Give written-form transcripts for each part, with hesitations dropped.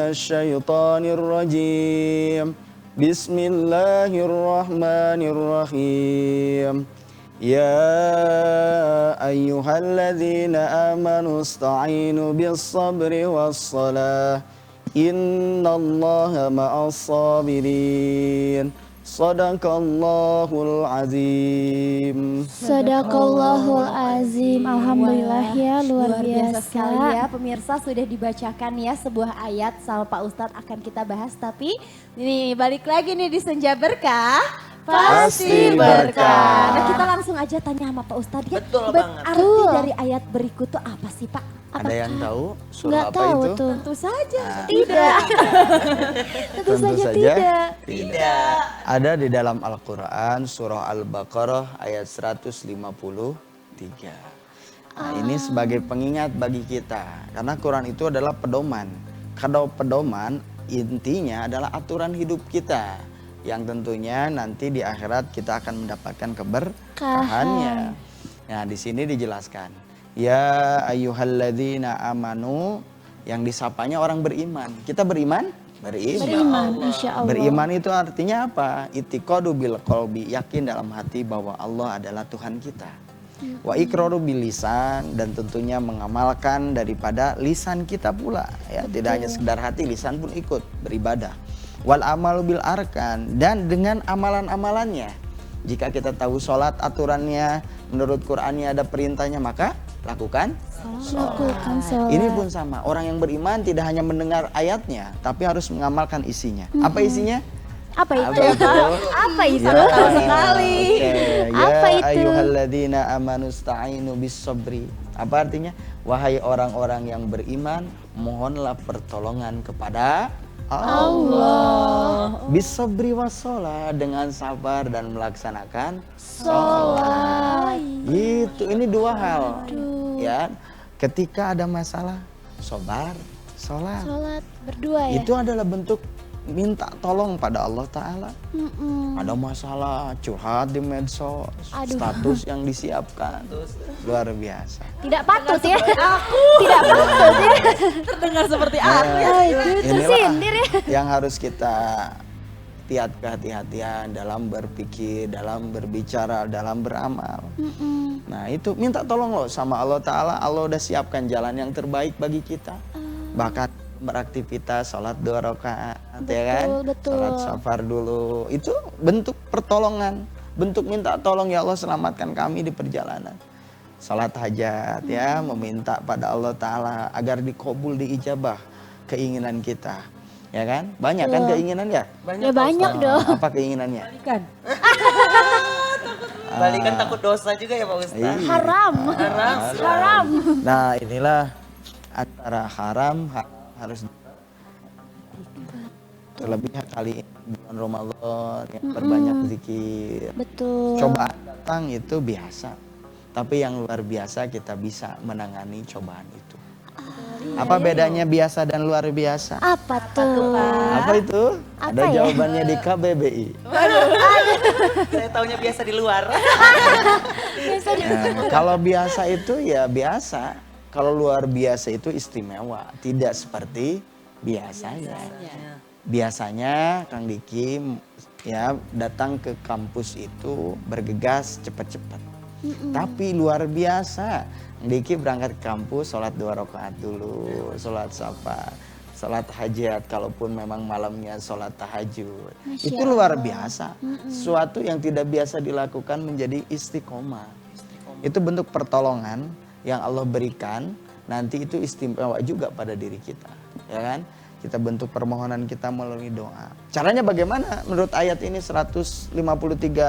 minasyaitonir rajim. Bismillahirrahmanirrahim. Ya ayyuhalladzina amanu ista'inu bis-sabri was-salah. Innallaha ma'as-sabirin. Sadaqallahul azim. Sadaqallahul azim. Alhamdulillah ya, luar biasa sekali ya pemirsa, sudah dibacakan ya sebuah ayat sama Pak Ustadz, akan kita bahas. Tapi ini balik lagi nih di Senja Berkah Pasti Berkah. Nah, kita langsung aja tanya sama Pak Ustadz ya. Betul banget. Arti dari ayat berikut tuh apa sih Pak? Ada yang tahu surah Nggak apa tahu itu? tuh. Tentu saja Tidak. Tentu saja tidak. Tidak. Ada di dalam Al-Quran surah Al-Baqarah ayat 153. Nah, ini sebagai pengingat bagi kita. Karena Quran itu adalah pedoman. Kalau pedoman intinya adalah aturan hidup kita. Yang tentunya nanti di akhirat kita akan mendapatkan keberkahannya. Nah, di sini dijelaskan. Ya ayyuhalladzina amanu, yang disapanya orang beriman. Kita beriman? Beriman, insya Allah. Beriman itu artinya apa? I'tiqadu bil qalbi, yakin dalam hati bahwa Allah adalah Tuhan kita. Wa iqraru bil lisan, dan tentunya mengamalkan daripada lisan kita pula ya. Tidak hanya sekedar hati, lisan pun ikut beribadah. Wal amalu bil arkan, dan dengan amalan-amalannya. Jika kita tahu sholat aturannya menurut Qur'annya ada perintahnya, maka lakukan sholat. Ini pun sama, orang yang beriman tidak hanya mendengar ayatnya tapi harus mengamalkan isinya. Apa isinya? Apa itu? Apa itu? Ya, Tahu sekali. Apa ya itu? ayyuhalladzina amanu sta'inu bis-sabri. Apa artinya? Wahai orang-orang yang beriman, mohonlah pertolongan kepada Allah. Bis-sabri was-shalah, dengan sabar dan melaksanakan sholat. Gitu, ini dua hal. Ya, ketika ada masalah, sabar, sholat. Sholat berdua ya? Itu adalah bentuk minta tolong pada Allah Ta'ala. Ada masalah, curhat di medsos, status yang disiapkan. Luar biasa. Tidak patut ya? Aku Tidak patut ya? terdengar seperti aku ya. Itu sindir ya? Yang harus kita lihat kehati-hatian dalam berpikir, dalam berbicara, dalam beramal. Nah itu minta tolong loh sama Allah Ta'ala. Allah udah siapkan jalan yang terbaik bagi kita. Bahkan beraktivitas, sholat 2 rakaat, ya kan? Betul. Sholat safar dulu. Itu bentuk pertolongan. Bentuk minta tolong, ya Allah selamatkan kami di perjalanan. Sholat hajat ya, meminta pada Allah Ta'ala agar dikabul, diijabah keinginan kita. Ya kan? Banyak kan keinginan ya? Ya banyak dong. Apa keinginannya? Balikan. Balikan takut dosa juga ya Pak Ustadz. Iya. Haram. Nah inilah antara haram harus terlebih kali ini bulan Ramadan ya, berbanyak zikir. Betul. Cobaan datang itu biasa, tapi yang luar biasa kita bisa menangani cobaan itu. Apa bedanya biasa dan luar biasa? Apa tuh? Apa itu? Apa Ada ya? jawabannya di KBBI. Saya taunya biasa di luar. Nah, kalau biasa itu ya biasa. Kalau luar biasa itu istimewa, tidak seperti biasanya. Biasanya Kang Diki ya datang ke kampus itu bergegas cepat-cepat. Tapi luar biasa, Kang Diki berangkat ke kampus, sholat 2 rakaat dulu, sholat safar, sholat hajat, kalaupun memang malamnya sholat tahajud. Itu luar biasa. Sesuatu yang tidak biasa dilakukan menjadi istiqomah. Itu bentuk pertolongan yang Allah berikan, nanti itu istimewa juga pada diri kita, ya kan? Kita bentuk permohonan kita melalui doa. Caranya bagaimana? Menurut ayat ini 153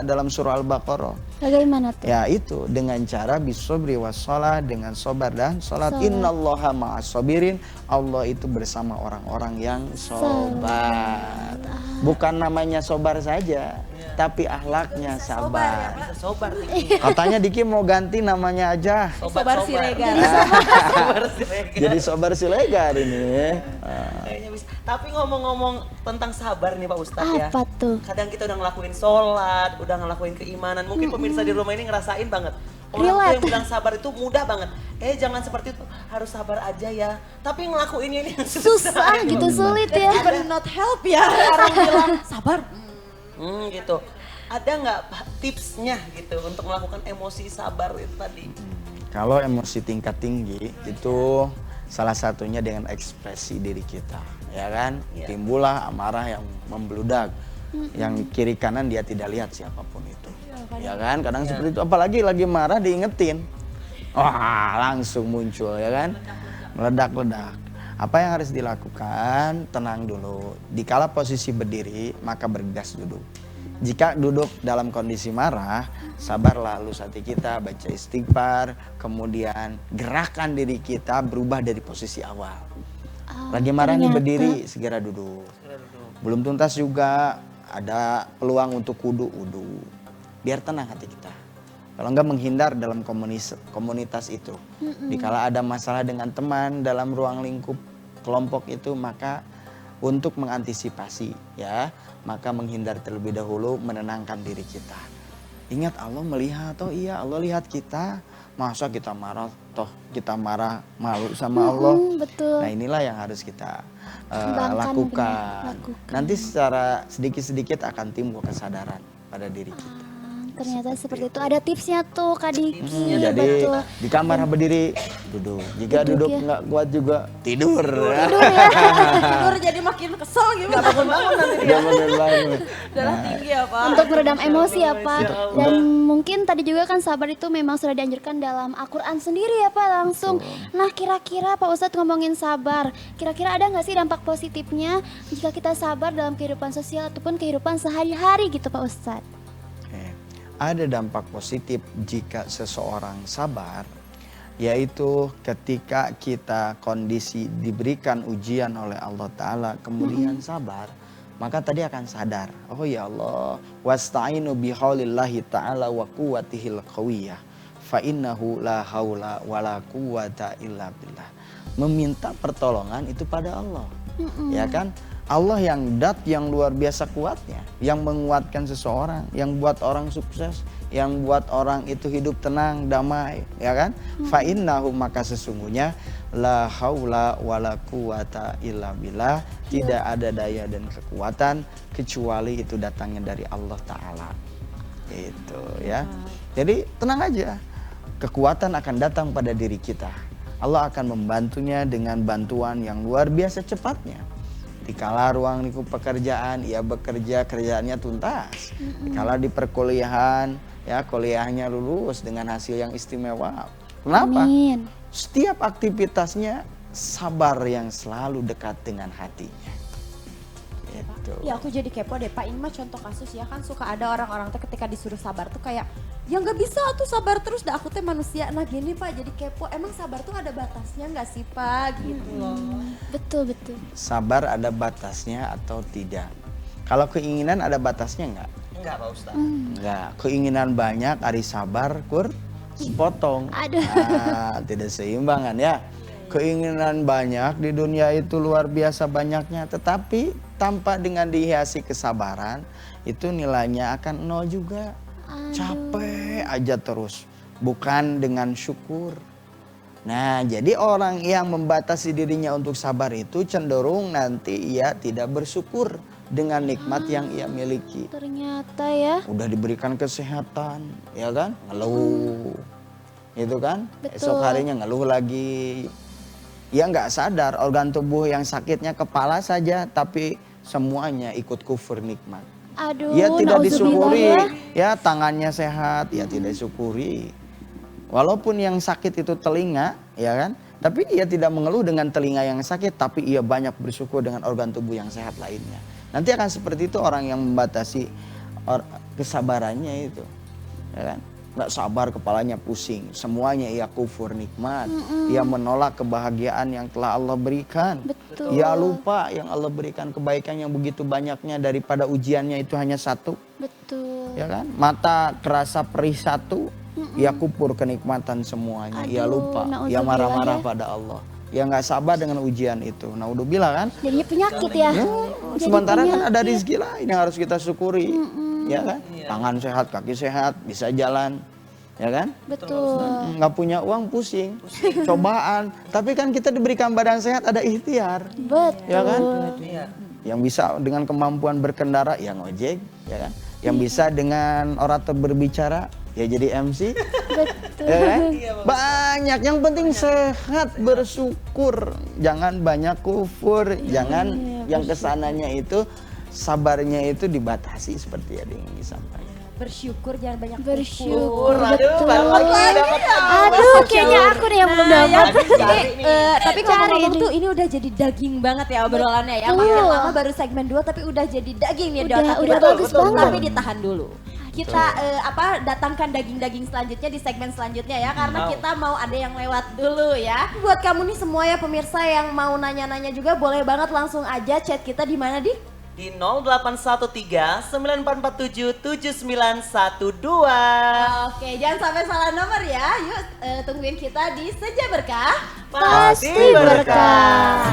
dalam surah Al-Baqarah. Bagaimana tuh? Ya itu dengan cara bisobri wassalah, dengan sobar dan sholat. Innallaha ma'as-sabirin. Allah itu bersama orang-orang yang sobar. Bukan namanya sobar saja, tapi akhlaknya sabar. Sobar. Katanya Diki mau ganti namanya aja. Sobar Siregar. Sobar Siregar. Jadi sobar Siregar ini. Kayaknya bisa. Tapi ngomong-ngomong tentang sabar nih Pak Ustadz ya. Apa tuh? Kadang kita udah ngelakuin sholat, udah ngelakuin keimanan. Mungkin pemirsa di rumah ini ngerasain banget. Orang tuh Relate. yang bilang sabar itu mudah banget. Jangan seperti itu, harus sabar aja ya. Tapi ngelakuinnya ini yang Susah gitu, sulit ya. Even not help ya. Orang bilang sabar. Gitu. Ada nggak tipsnya gitu untuk melakukan emosi sabar itu tadi? Kalau emosi tingkat tinggi itu salah satunya dengan ekspresi diri kita, ya kan? Iya. Timbullah amarah yang membludak, yang kiri kanan dia tidak lihat siapapun itu, ya kan? Kadang seperti itu, apalagi lagi marah diingetin, wah langsung muncul, ya kan? Meledak-ledak. Apa yang harus dilakukan? Tenang dulu. Dikala posisi berdiri, maka bergas duduk. Jika duduk dalam kondisi marah, sabarlah halus hati kita, baca istighfar, kemudian gerakan diri kita berubah dari posisi awal. Lagi marah nih berdiri, segera duduk. Belum tuntas juga, ada peluang untuk wudu. Biar tenang hati kita. Kalau enggak menghindar dalam komunitas itu. Dikala ada masalah dengan teman dalam ruang lingkup kelompok itu, maka untuk mengantisipasi ya, maka menghindar terlebih dahulu, menenangkan diri kita. Ingat Allah melihat, oh iya Allah lihat kita, masa kita marah, toh kita marah malu sama Allah. Betul. Nah inilah yang harus kita Kembangkan, lakukan. lakukan. Nanti secara sedikit-sedikit akan timbul kesadaran pada diri kita. Ternyata seperti itu. Ada tipsnya tuh Kak Diki. Jadi Betul. di kamar berdiri duduk. Jika duduk ya. nggak kuat juga tidur. Tidur jadi makin kesel gitu. Nggak bangun-bangun nanti dia. Nggak bangun-bangun. Darah tinggi ya Pak. Untuk meredam emosi ya Pak. Ya Allah. Dan mungkin tadi juga kan sabar itu memang sudah dianjurkan dalam Al-Quran sendiri ya Pak langsung. Nah kira-kira Pak Ustadz ngomongin sabar, kira-kira ada nggak sih dampak positifnya jika kita sabar dalam kehidupan sosial ataupun kehidupan sehari-hari gitu Pak Ustadz? Ada dampak positif jika seseorang sabar, yaitu ketika kita kondisi diberikan ujian oleh Allah Ta'ala kemudian sabar, maka tadi akan sadar, oh ya Allah, wasta'inu bihaulillahi ta'ala wa quwwatihil qawiyah fa innahu la haula wa la quwwata illa billah. Meminta pertolongan itu pada Allah, ya kan? Allah yang yang luar biasa kuatnya, yang menguatkan seseorang, yang buat orang sukses, yang buat orang itu hidup tenang, damai, ya kan? Fa innahu, maka sesungguhnya la haula wala quwata illa billah, tidak ada daya dan kekuatan kecuali itu datangnya dari Allah Ta'ala. Itu ya. Jadi tenang aja, kekuatan akan datang pada diri kita. Allah akan membantunya dengan bantuan yang luar biasa cepatnya. Dikala ruang lingkup pekerjaan, ia bekerja, kerjaannya tuntas. Dikala di perkuliahan, ya kuliahnya lulus dengan hasil yang istimewa. Kenapa? Amin. Setiap aktivitasnya sabar yang selalu dekat dengan hatinya. Gitu. Ya aku jadi kepo deh Pak, ini mah contoh kasus ya kan suka ada orang-orang tuh ketika disuruh sabar tuh kayak ya nggak bisa tuh sabar terus dah aku teh manusia. Nah gini Pak jadi kepo, emang sabar tuh ada batasnya nggak sih Pak gitu loh. Betul, betul. Sabar ada batasnya atau tidak? Kalau keinginan ada batasnya enggak? Enggak Pak Ustadz. Enggak. Keinginan banyak, ari sabar, sepotong. Aduh. Nah, tidak seimbangan ya. Keinginan banyak di dunia itu luar biasa banyaknya, tetapi tanpa dengan dihiasi kesabaran, itu nilainya akan nol juga. Capek aja terus, bukan dengan syukur. Nah, jadi orang yang membatasi dirinya untuk sabar itu cenderung nanti ia tidak bersyukur dengan nikmat yang ia miliki. Ternyata ya. Udah diberikan kesehatan, ya kan? Ngeluh. Itu kan? Betul. Esok harinya ngeluh lagi. Ya nggak sadar organ tubuh yang sakitnya kepala saja, tapi semuanya ikut kufur nikmat. Aduh, Ya tidak nauzubillah disyukuri, ya. ya tangannya sehat, ya tidak disyukuri. Walaupun yang sakit itu telinga, ya kan? Tapi ia tidak mengeluh dengan telinga yang sakit, tapi ia banyak bersyukur dengan organ tubuh yang sehat lainnya. Nanti akan seperti itu orang yang membatasi kesabarannya itu, ya kan? Nggak sabar, kepalanya pusing, semuanya ia kufur nikmat. Ia menolak kebahagiaan yang telah Allah berikan. Betul. Ia lupa yang Allah berikan kebaikan yang begitu banyaknya daripada ujiannya itu hanya satu. Betul. Ya kan? Mata kerasa perih satu, ia kufur kenikmatan semuanya. Ia Aduh, lupa, ia na'udzubillah marah-marah ya. pada Allah. Ia nggak sabar dengan ujian itu. Naudzubillah kan? Jadinya penyakit ya. Ya, Jadi sementara kan ada penyakit. rezeki lain yang harus kita syukuri, ya kan? Tangan sehat, kaki sehat, bisa jalan, ya kan? Betul. Nggak punya uang pusing, cobaan. Tapi kan kita diberikan badan sehat ada ikhtiar, Betul. ya kan? Iya. Yang bisa dengan kemampuan berkendara ya ngojek, ya kan? Yang bisa dengan orator berbicara ya jadi MC. Betul. Ya kan? Banyak, yang penting sehat, bersyukur, jangan banyak kufur, jangan yang kesananya itu sabarnya itu dibatasi seperti yang disampaikan. Bersyukur jangan banyak Bersyukur, Aduh, betul. baru lagi dapat Aduh, kayaknya aku nih yang belum dapat. Cari nih. Tapi Cari ngomong-ngomong nih. tuh ini udah jadi daging banget ya obrolannya ya. Makin lama baru segmen 2 tapi udah jadi daging nih di Udah- otak udah kita. bagus banget. Tapi ditahan dulu. Kita datangkan daging-daging selanjutnya di segmen selanjutnya ya karena kita mau ada yang lewat dulu ya. Buat kamu nih semua ya pemirsa yang mau nanya-nanya juga boleh banget langsung aja chat kita di mana di? Di 0813 9447 7912. Oke, jangan sampai salah nomor ya. Yuk tungguin kita di Senja Berkah. Pasti berkah.